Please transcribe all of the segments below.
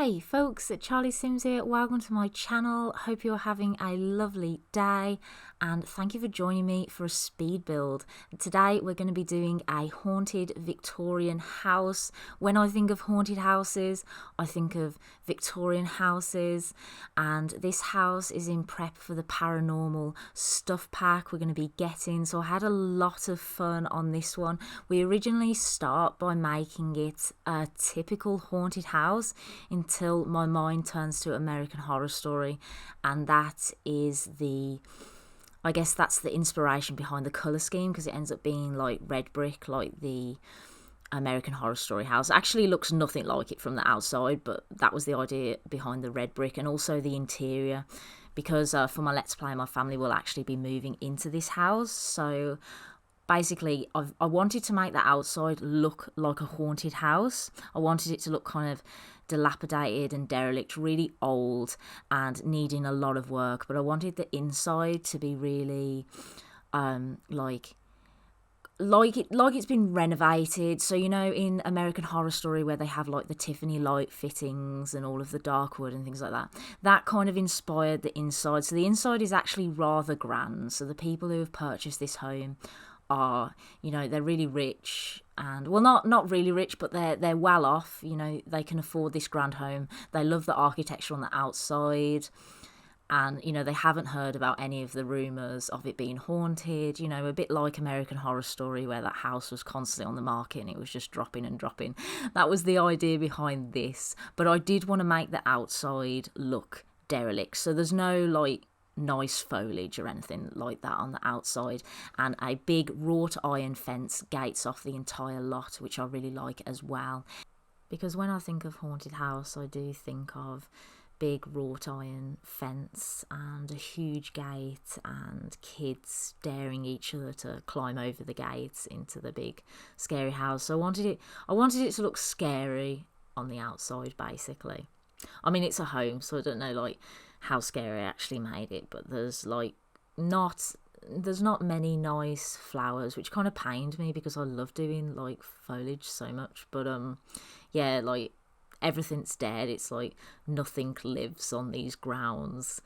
Hey folks, Charlie Sims here. Welcome to my channel. Hope you're having a lovely day and thank you for joining me for a speed build. Today we're going to be doing a haunted Victorian house. When I think of haunted houses, I think of Victorian houses, and this house is in prep for the paranormal stuff pack we're going to be getting. So I had a lot of fun on this one. We originally start by making it a typical haunted house until my mind turns to American Horror Story, and that is I guess that's the inspiration behind the colour scheme, because it ends up being like red brick like the American Horror Story house. It actually looks nothing like it from the outside, but that was the idea behind the red brick, and also the interior, because for my Let's Play, my family will actually be moving into this house. So basically, I wanted to make the outside look like a haunted house. I wanted it to look kind of dilapidated and derelict, really old and needing a lot of work, but I wanted the inside to be really like it's been renovated. So, you know, in American Horror Story where they have like the Tiffany light fittings and all of the dark wood and things like that, that kind of inspired the inside. So the inside is actually rather grand. So the people who have purchased this home are, you know, they're really rich, and well, not really rich, but they're well off. You know, they can afford this grand home. They love the architecture on the outside, and you know, they haven't heard about any of the rumours of it being haunted. You know, a bit like American Horror Story where that house was constantly on the market and it was just dropping and dropping. That was the idea behind this, but I did want to make the outside look derelict, so there's no like nice foliage or anything like that on the outside, and a big wrought iron fence gates off the entire lot, which I really like as well, because when I think of haunted house I do think of big wrought iron fence and a huge gate and kids daring each other to climb over the gates into the big scary house. So I wanted it to look scary on the outside, basically. I mean, it's a home, so I don't know like how scary I actually made it, but there's not many nice flowers, which kind of pained me because I love doing like foliage so much. But yeah, like everything's dead. It's like nothing lives on these grounds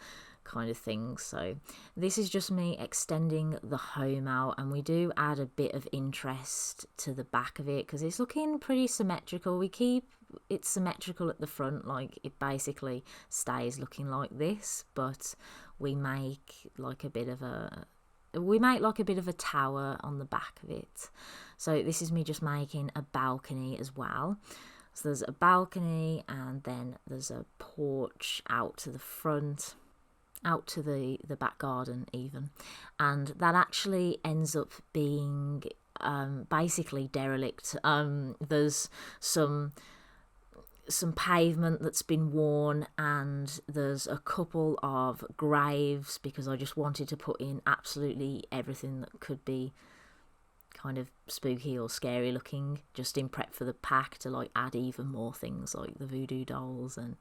kind of thing. So this is just me extending the home out, and we do add a bit of interest to the back of it because it's looking pretty symmetrical. We keep it symmetrical at the front, like it basically stays looking like this, but we make like a bit of a tower on the back of it. So this is me just making a balcony as well. So there's a balcony, and then there's a porch out to the front, out to the back garden even, and that actually ends up being basically derelict. There's some pavement that's been worn, and there's a couple of graves because I just wanted to put in absolutely everything that could be kind of spooky or scary looking, just in prep for the pack to like add even more things like the voodoo dolls and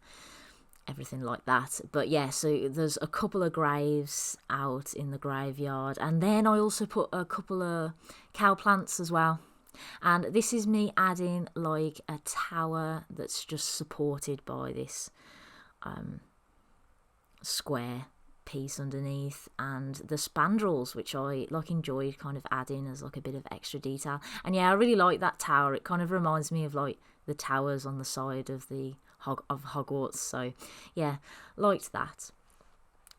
everything like that. But yeah, so there's a couple of graves out in the graveyard, and then I also put a couple of cow plants as well. And this is me adding like a tower that's just supported by this square piece underneath, and the spandrels, which I like enjoyed kind of adding as like a bit of extra detail. And yeah, I really like that tower. It kind of reminds me of like the towers on the side of the of Hogwarts. So yeah, liked that.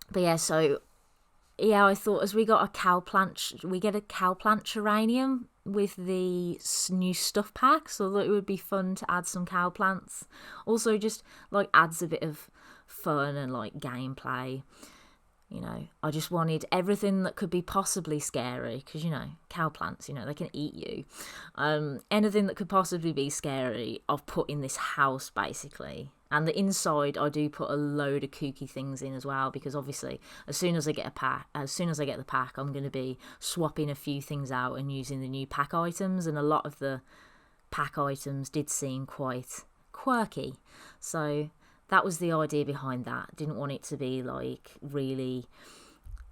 But yeah, so yeah, I thought as we get a cow plant geranium with the new stuff pack, so that it would be fun to add some cow plants. Also just like adds a bit of fun and like gameplay. You know, I just wanted everything that could be possibly scary, because, you know, cow plants, you know, they can eat you. Anything that could possibly be scary, I've put in this house, basically. And the inside, I do put a load of kooky things in as well, because obviously, as soon as I get the pack, I'm going to be swapping a few things out and using the new pack items. And a lot of the pack items did seem quite quirky. So that was the idea behind that. Didn't want it to be like really,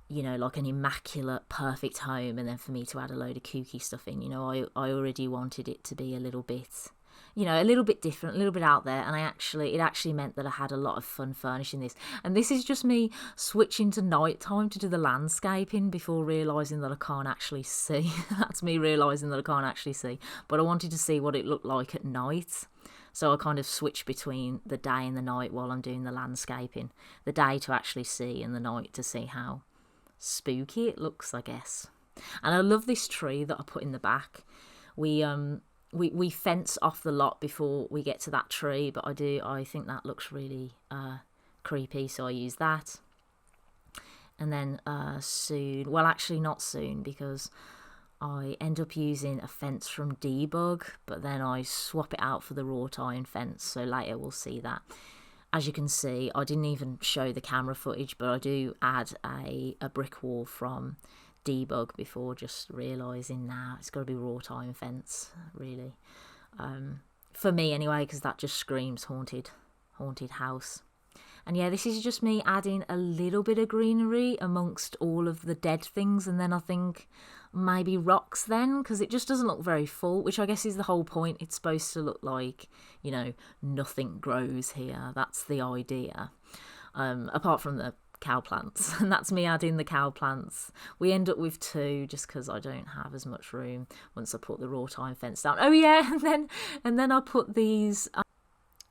you know, like an immaculate, perfect home, and then for me to add a load of kooky stuff in. You know, I already wanted it to be a little bit, you know, a little bit different, a little bit out there, and it actually meant that I had a lot of fun furnishing this. And this is just me switching to night time to do the landscaping before realising that I can't actually see. That's me realising that I can't actually see, but I wanted to see what it looked like at night. So I kind of switch between the day and the night while I'm doing the landscaping. The day to actually see and the night to see how spooky it looks, I guess. And I love this tree that I put in the back. We fence off the lot before we get to that tree, but I think that looks really creepy, so I use that. And then soon, well, actually not soon, because I end up using a fence from Debug, but then I swap it out for the wrought iron fence, so later we'll see that. As you can see, I didn't even show the camera footage, but I do add a brick wall from Debug before just realising now it's got to be wrought iron fence, really. For me anyway, because that just screams haunted house. And yeah, this is just me adding a little bit of greenery amongst all of the dead things, and then I think maybe rocks then, because it just doesn't look very full, which I guess is the whole point. It's supposed to look like, you know, nothing grows here. That's the idea. Apart from the cow plants, and that's me adding the cow plants. We end up with 2 just because I don't have as much room once I put the wrought iron fence down. Oh yeah, and then I put these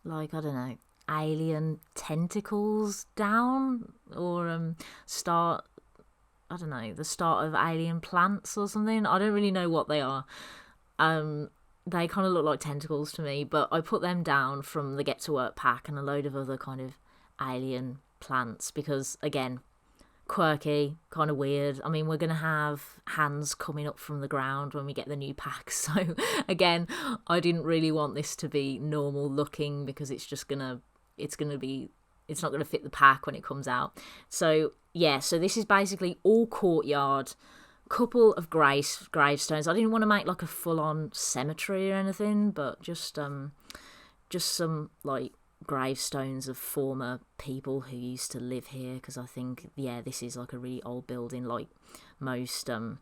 like, I don't know, alien tentacles down, or start, I don't know, the start of alien plants or something. I don't really know what they are. They kind of look like tentacles to me, but I put them down from the Get to Work pack and a load of other kind of alien plants because, again, quirky, kind of weird. I mean, we're going to have hands coming up from the ground when we get the new pack, so again, I didn't really want this to be normal looking because it's not going to fit the pack when it comes out. So yeah, so this is basically all courtyard, couple of gravestones. I didn't want to make like a full-on cemetery or anything, but just some like gravestones of former people who used to live here, because I think, yeah, this is like a really old building, like most of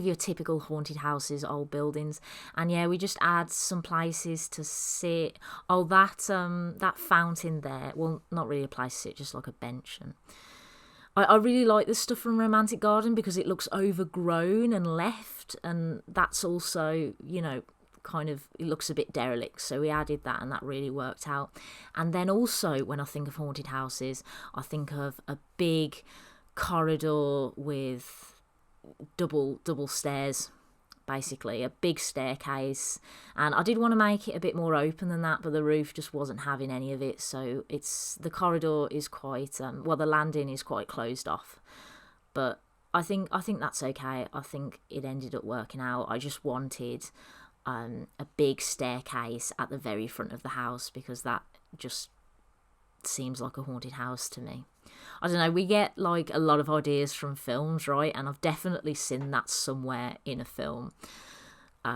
your typical haunted houses, old buildings. And yeah, we just add some places to sit. Oh, that fountain there, well, not really a place to sit, just like a bench. And I really like this stuff from Romantic Garden because it looks overgrown and left, and that's also, you know, kind of, it looks a bit derelict, so we added that and that really worked out. And then also, when I think of haunted houses, I think of a big corridor with double stairs, basically a big staircase. And I did want to make it a bit more open than that, but the roof just wasn't having any of it, so the corridor is quite the landing is quite closed off, but I think that's okay. I think it ended up working out. I just wanted a big staircase at the very front of the house because that just seems like a haunted house to me. I don't know, we get like a lot of ideas from films, right? And I've definitely seen that somewhere in a film.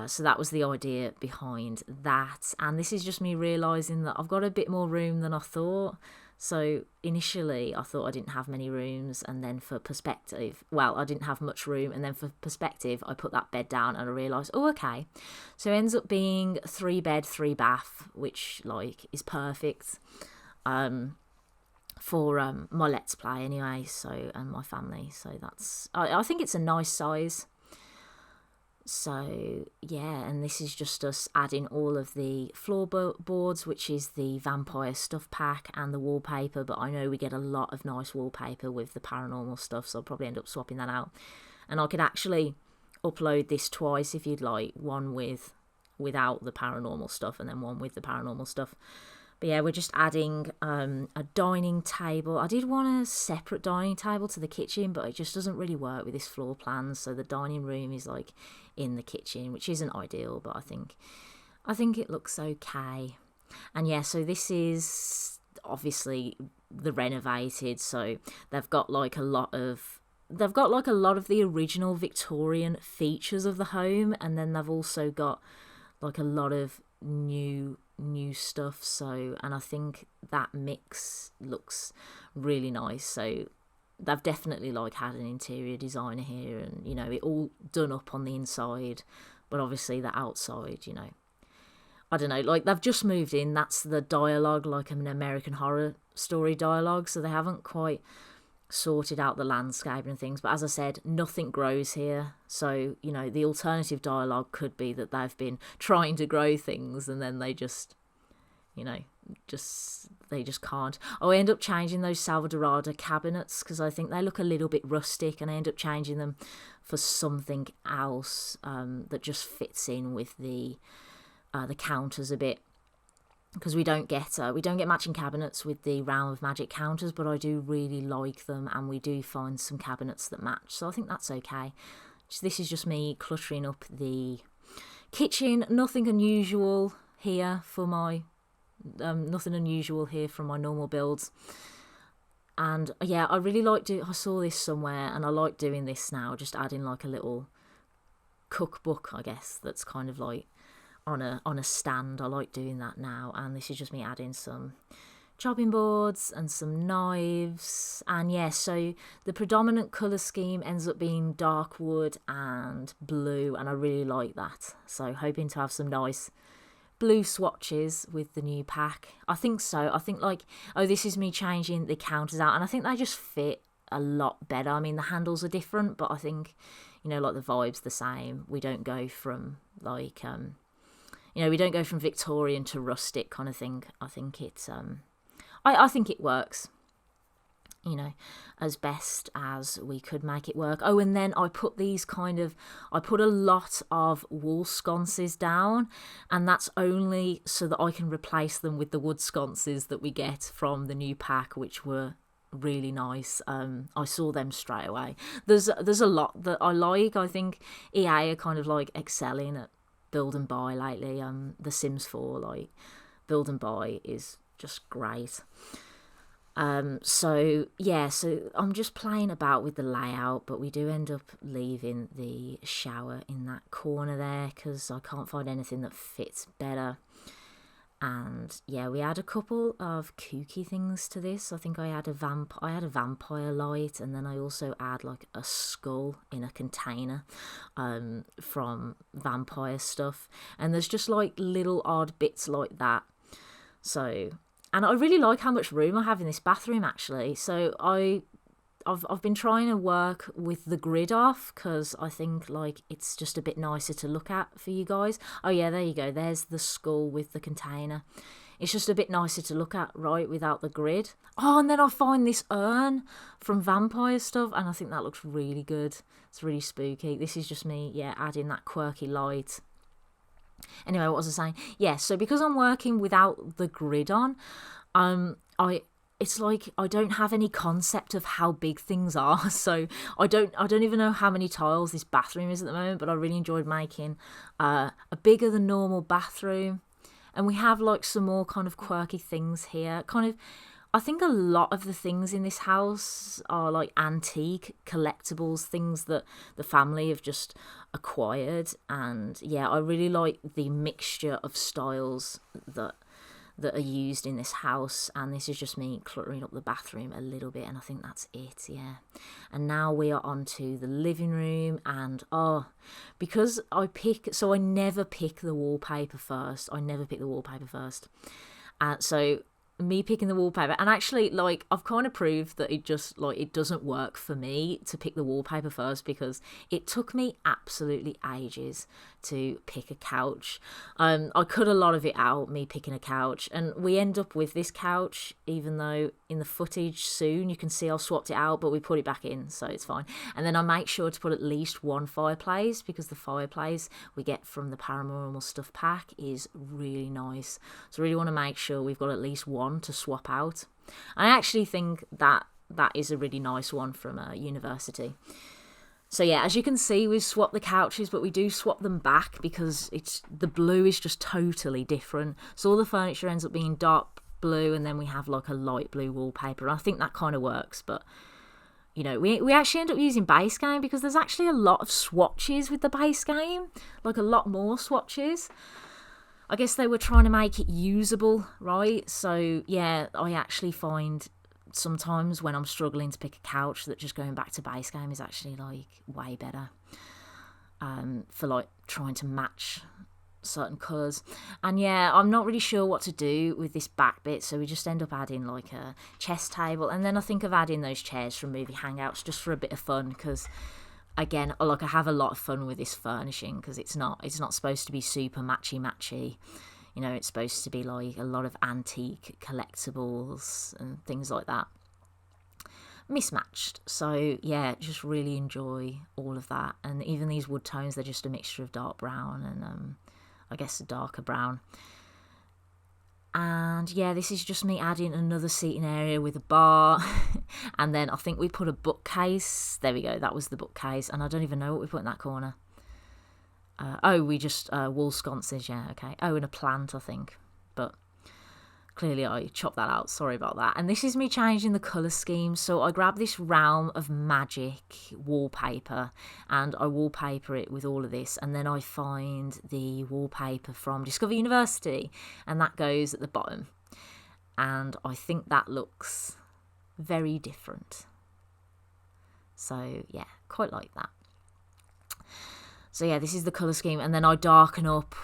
So that was the idea behind that. And this is just me realising that I've got a bit more room than I thought. So initially I thought I didn't have many rooms, and then for perspective, well, I didn't have much room, and then for perspective I put that bed down and I realised, oh, okay. So it ends up being 3 bed, 3 bath, which like is perfect. For my Let's Play anyway, so, and my family, so that's, I think it's a nice size. So yeah, and this is just us adding all of the floorboards, which is the vampire stuff pack, and the wallpaper, but I know we get a lot of nice wallpaper with the paranormal stuff, so I'll probably end up swapping that out. And I could actually upload this twice if you'd like, one without the paranormal stuff and then one with the paranormal stuff. But yeah, we're just adding a dining table. I did want a separate dining table to the kitchen, but it just doesn't really work with this floor plan. So the dining room is like in the kitchen, which isn't ideal, but I think it looks okay. And yeah, so this is obviously the renovated. So they've got like a lot of the original Victorian features of the home, and then they've also got like a lot of new stuff, so, and I think that mix looks really nice. So they've definitely like had an interior designer here, and you know, it all done up on the inside, but obviously the outside, you know, I don't know, like they've just moved in. That's the dialogue, like an American Horror Story dialogue. So they haven't quite sorted out the landscape and things. But as I said, nothing grows here. So, you know, the alternative dialogue could be that they've been trying to grow things and then they just, you know, they just can't. Oh, I end up changing those Salvadorada cabinets because I think they look a little bit rustic, and I end up changing them for something else that just fits in with the counters a bit, because we don't get matching cabinets with the Realm of Magic counters, but I do really like them, and we do find some cabinets that match, so I think that's okay. So this is just me cluttering up the kitchen. Nothing unusual here for my from my normal builds. And yeah, I really like I saw this somewhere and I like doing this now, just adding like a little cookbook, I guess, that's kind of like on a stand. I like doing that now, and this is just me adding some chopping boards and some knives. And yeah, so the predominant colour scheme ends up being dark wood and blue, and I really like that. So hoping to have some nice blue swatches with the new pack. I think so. I think like, oh, this is me changing the counters out, and I think they just fit a lot better. I mean, the handles are different, but I think, you know, like the vibe's the same. We don't go from like, you know, we don't go from Victorian to rustic kind of thing. I think it's, I think it works, you know, as best as we could make it work. Oh, and then I put a lot of wall sconces down, and that's only so that I can replace them with the wood sconces that we get from the new pack, which were really nice. I saw them straight away. There's a lot that I like. I think EA are kind of like excelling at build and buy lately. The Sims 4, like, build and buy is just great. So yeah, so I'm just playing about with the layout, but we do end up leaving the shower in that corner there because I can't find anything that fits better. And yeah, we add a couple of kooky things to this. I think I had a vampire light, and then I also add like a skull in a container from vampire stuff. And there's just like little odd bits like that. So, and I really like how much room I have in this bathroom, actually. So I've been trying to work with the grid off because I think like it's just a bit nicer to look at for you guys. Oh yeah, there you go. There's the skull with the container. It's just a bit nicer to look at, right, without the grid. Oh, and then I find this urn from vampire stuff, and I think that looks really good. It's really spooky. This is just me, yeah, adding that quirky light. Anyway, what was I saying? Yeah, so because I'm working without the grid on, it's like I don't have any concept of how big things are. So I don't even know how many tiles this bathroom is at the moment, but I really enjoyed making a bigger than normal bathroom. And we have like some more kind of quirky things here. Kind of, I think a lot of the things in this house are like antique collectibles, things that the family have just acquired. And yeah, I really like the mixture of styles that are used in this house. And this is just me cluttering up the bathroom a little bit, and I think that's it, yeah. And now we are on to the living room, and because I never pick the wallpaper first. So me picking the wallpaper, and actually, like, I've kind of proved that it just, like, it doesn't work for me to pick the wallpaper first, because it took me absolutely ages to pick a couch. I cut a lot of it out, me picking a couch, and we end up with this couch, even though in the footage soon you can see I've swapped it out, but we put it back in, so it's fine. And then I make sure to put at least one fireplace, because the fireplace we get from the Paranormal stuff pack is really nice. So I really want to make sure we've got at least one to swap out. I actually think that is a really nice one from university. So yeah, as you can see, we've swapped the couches, but we do swap them back because the blue is just totally different. So all the furniture ends up being dark blue, and then we have like a light blue wallpaper. I think that kind of works, but you know, we actually end up using base game because there's actually a lot of swatches with the base game, like a lot more swatches. I guess they were trying to make it usable, right? So yeah, I actually find sometimes when I'm struggling to pick a couch that just going back to base game is actually like way better for like trying to match certain colours. And yeah, I'm not really sure what to do with this back bit, so we just end up adding like a chess table, and then I think of adding those chairs from movie hangouts just for a bit of fun, because again, like, I have a lot of fun with this furnishing, because it's not supposed to be super matchy. You know, it's supposed to be like a lot of antique collectibles and things like that, mismatched. So yeah, just really enjoy all of that. And even these wood tones, they're just a mixture of dark brown and I guess a darker brown. And yeah, this is just me adding another seating area with a bar. And then I think we put a bookcase. There we go, that was the bookcase. And I don't even know what we put in that corner. We just wall sconces, yeah, okay. Oh, and a plant, I think. But clearly I chopped that out, sorry about that. And this is me changing the colour scheme. So I grabbed this Realm of Magic wallpaper and I wallpaper it with all of this, and then I find the wallpaper from Discover University, and that goes at the bottom. And I think that looks very different. So yeah, quite like that. So yeah, this is the colour scheme, and then I darken up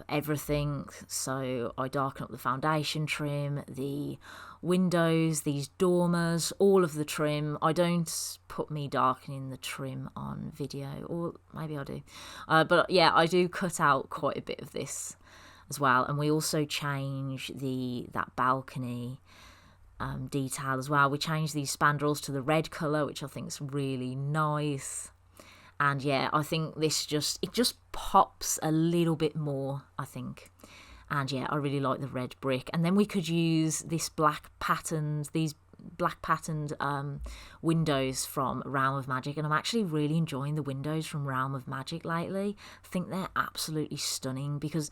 everything. So I darken up the foundation trim, the windows, these dormers, all of the trim. I don't put me darkening the trim on video, or maybe I do. But yeah, I do cut out quite a bit of this as well. And we also change that balcony detail as well. We change these spandrels to the red colour, which I think is really nice. And yeah, I think this just pops a little bit more, I think. And yeah, I really like the red brick. And then we could use these black patterned windows from Realm of Magic. And I'm actually really enjoying the windows from Realm of Magic lately. I think they're absolutely stunning, because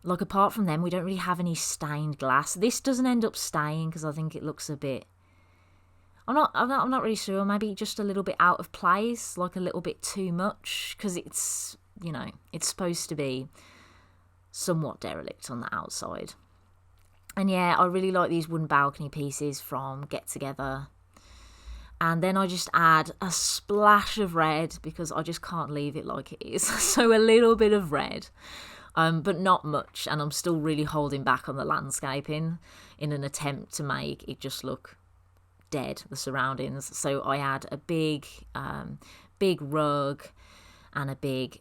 like, apart from them, we don't really have any stained glass. This doesn't end up staying because I think it looks a bit, I'm not really sure. Maybe just a little bit out of place, like a little bit too much, because it's, you know, it's supposed to be somewhat derelict on the outside. And yeah, I really like these wooden balcony pieces from Get Together. And then I just add a splash of red, because I just can't leave it like it is. So a little bit of red, but not much. And I'm still really holding back on the landscaping in an attempt to make it just look dead, the surroundings. So I add a big rug and a big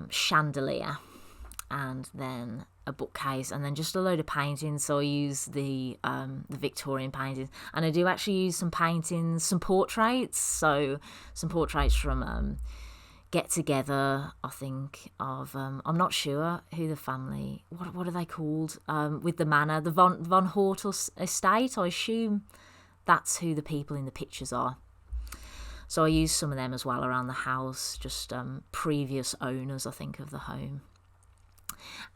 chandelier, and then a bookcase, and then just a load of paintings. So I use the Victorian paintings, and I do actually use some paintings, some portraits. So some portraits from Get Together, I think, of I'm not sure who the family, what are they called, with the manor, the Von Hortel estate. I assume that's who the people in the pictures are. So I use some of them as well around the house, just previous owners, I think, of the home.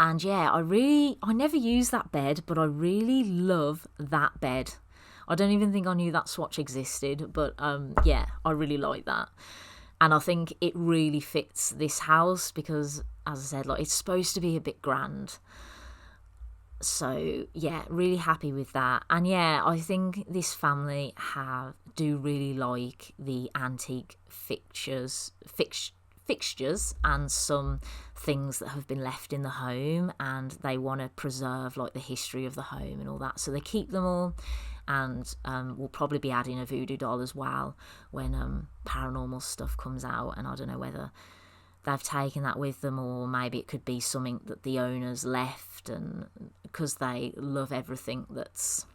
And yeah, I never use that bed, but I really love that bed. I don't even think I knew that swatch existed, but yeah, I really like that. And I think it really fits this house because, as I said, like, it's supposed to be a bit grand. So yeah, really happy with that. And yeah, I think this family do really like the antique fixtures and some things that have been left in the home, and they want to preserve like the history of the home and all that. So they keep them all, and we'll probably be adding a voodoo doll as well when paranormal stuff comes out. And I don't know whether they've taken that with them, or maybe it could be something that the owners left, and because they love everything that's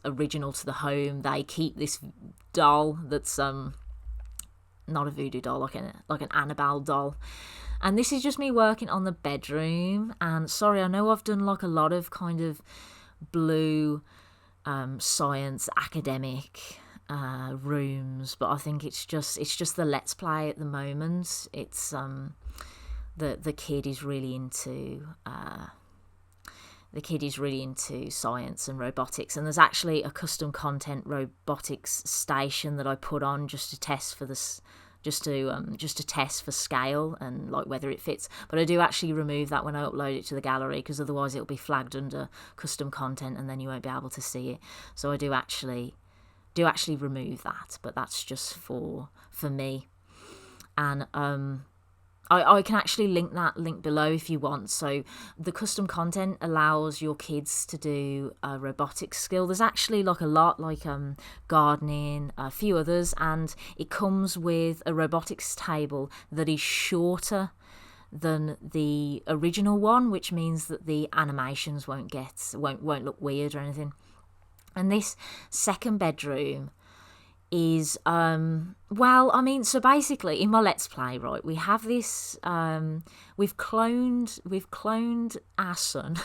original to the home, they keep this doll that's not a voodoo doll, like an Annabelle doll. And this is just me working on the bedroom. And sorry, I know I've done like a lot of kind of blue science academic rooms, but I think it's just the Let's Play at the moment. It's the kid is really into science and robotics, and there's actually a custom content robotics station that I put on just to test for this, just to test for scale and like whether it fits. But I do actually remove that when I upload it to the gallery, because otherwise it'll be flagged under custom content and then you won't be able to see it. So I do actually remove that, but that's just for me. And I can actually link that link below if you want. So the custom content allows your kids to do a robotics skill. There's actually like a lot, like gardening, a few others, and it comes with a robotics table that is shorter than the original one, which means that the animations won't look weird or anything. And this second bedroom is so basically in my let's play, right, we have this we've cloned our son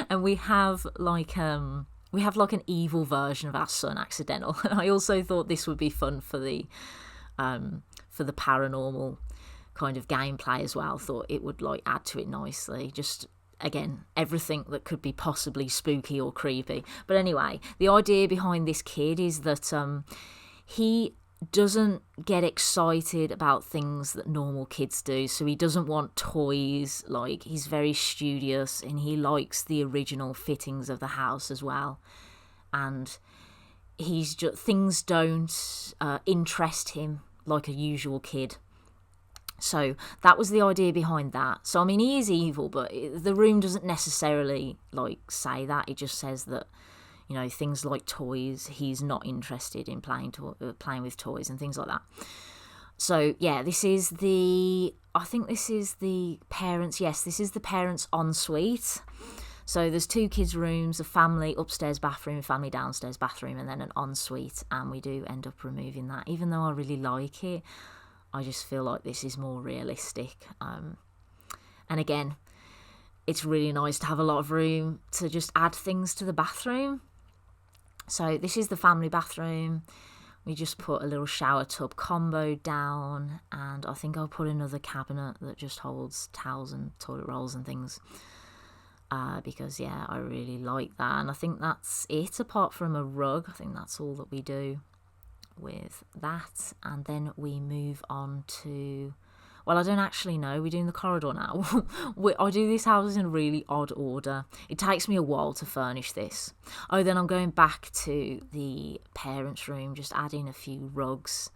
and we have like an evil version of our son, Accidental. And I also thought this would be fun for the paranormal kind of gameplay as well. Thought it would like add to it nicely, just again, everything that could be possibly spooky or creepy. But anyway, the idea behind this kid is that he doesn't get excited about things that normal kids do. So he doesn't want toys. Like, he's very studious and he likes the original fittings of the house as well. And things don't interest him like a usual kid. So that was the idea behind that. So I mean, he is evil, but the room doesn't necessarily like say that. It just says that, you know, things like toys, he's not interested in playing with toys and things like that. So yeah, this is the parents' ensuite. So there's 2 kids' rooms, a family upstairs bathroom, a family downstairs bathroom, and then an ensuite. And we do end up removing that, even though I really like it. I just feel like this is more realistic. And again, it's really nice to have a lot of room to just add things to the bathroom. So this is the family bathroom. We just put a little shower tub combo down, and I think I'll put another cabinet that just holds towels and toilet rolls and things. Because yeah, I really like that. And I think that's it, apart from a rug. I think that's all that we do with that. And then we move on to, well, I don't actually know. We're doing the corridor now. I do this house in a really odd order. It takes me a while to furnish this. Oh, then I'm going back to the parents' room, just adding a few rugs.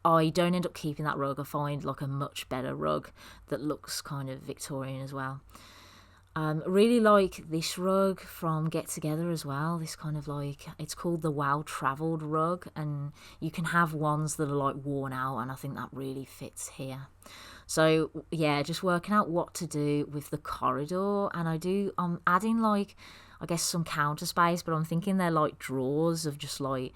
I don't end up keeping that rug. I find like a much better rug that looks kind of Victorian as well. Really like this rug from Get Together as well. This kind of like, it's called the Well Travelled rug, and you can have ones that are like worn out, and I think that really fits here. So yeah, just working out what to do with the corridor. And I'm adding like, I guess some counter space, but I'm thinking they're like drawers of just like,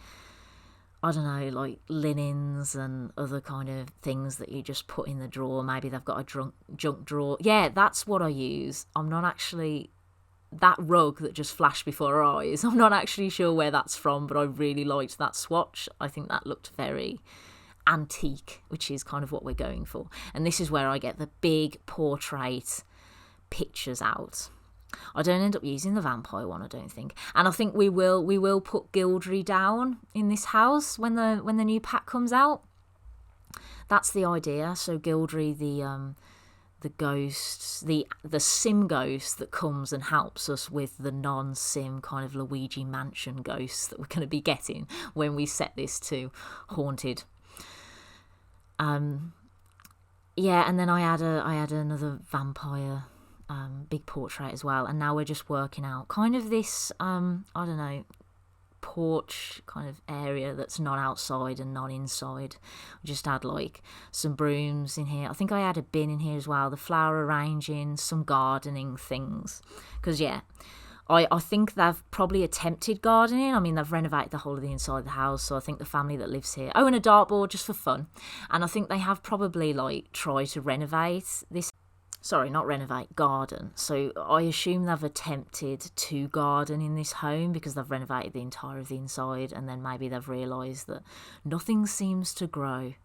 I don't know, like linens and other kind of things that you just put in the drawer. Maybe they've got a junk drawer. Yeah, that's what I use. I'm not actually, that rug that just flashed before our eyes, I'm not actually sure where that's from, but I really liked that swatch. I think that looked very antique, which is kind of what we're going for. And this is where I get the big portrait pictures out. I don't end up using the vampire one, I don't think. And I think we will put Gildry down in this house when the new pack comes out. That's the idea. So Gildry, the ghost, the sim ghost that comes and helps us with the non-sim kind of Luigi Mansion ghosts that we're going to be getting when we set this to Haunted. Yeah, and then I add another vampire big portrait as well. And now we're just working out kind of this I don't know, porch kind of area that's not outside and not inside. We just add like some brooms in here. I think I add a bin in here as well, the flower arranging, some gardening things, because yeah, I think they've probably attempted gardening. I mean, they've renovated the whole of the inside of the house, so I think the family that lives here, and a dartboard just for fun, and I think they have probably like tried to renovate this. Sorry, not renovate, garden. So I assume they've attempted to garden in this home because they've renovated the entire of the inside, and then maybe they've realised that nothing seems to grow.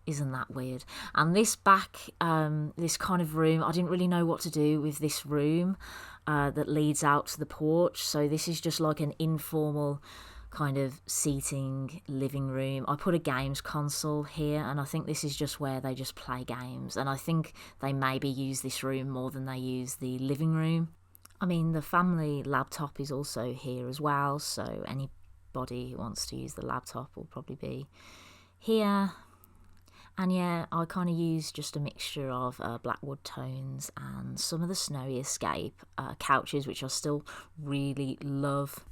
Isn't that weird? And this back, this kind of room, I didn't really know what to do with this room that leads out to the porch. So this is just like an informal kind of seating living room. I put a games console here, and I think this is just where they just play games, and I think they maybe use this room more than they use the living room. I mean, the family laptop is also here as well, so anybody who wants to use the laptop will probably be here. And yeah, I kind of used just a mixture of blackwood tones and some of the Snowy Escape couches, which I still really love.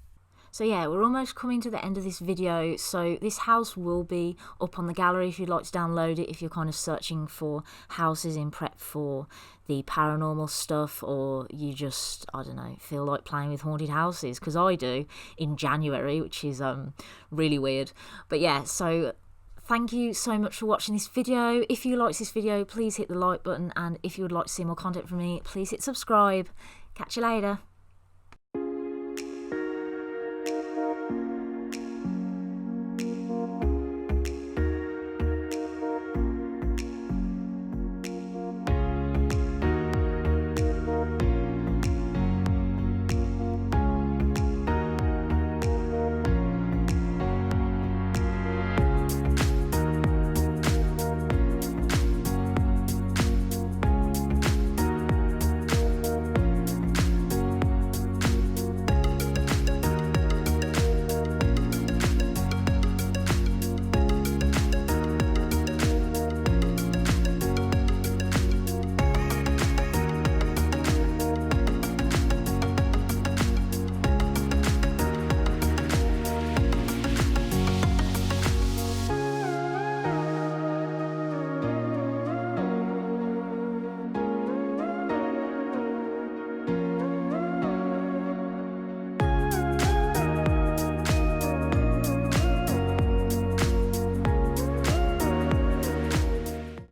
So yeah, we're almost coming to the end of this video. So this house will be up on the gallery if you'd like to download it, if you're kind of searching for houses in prep for the paranormal stuff, or you just, I don't know, feel like playing with haunted houses, because I do in January, which is really weird. But yeah, so thank you so much for watching this video. If you liked this video, please hit the like button, and if you would like to see more content from me, please hit subscribe. Catch you later.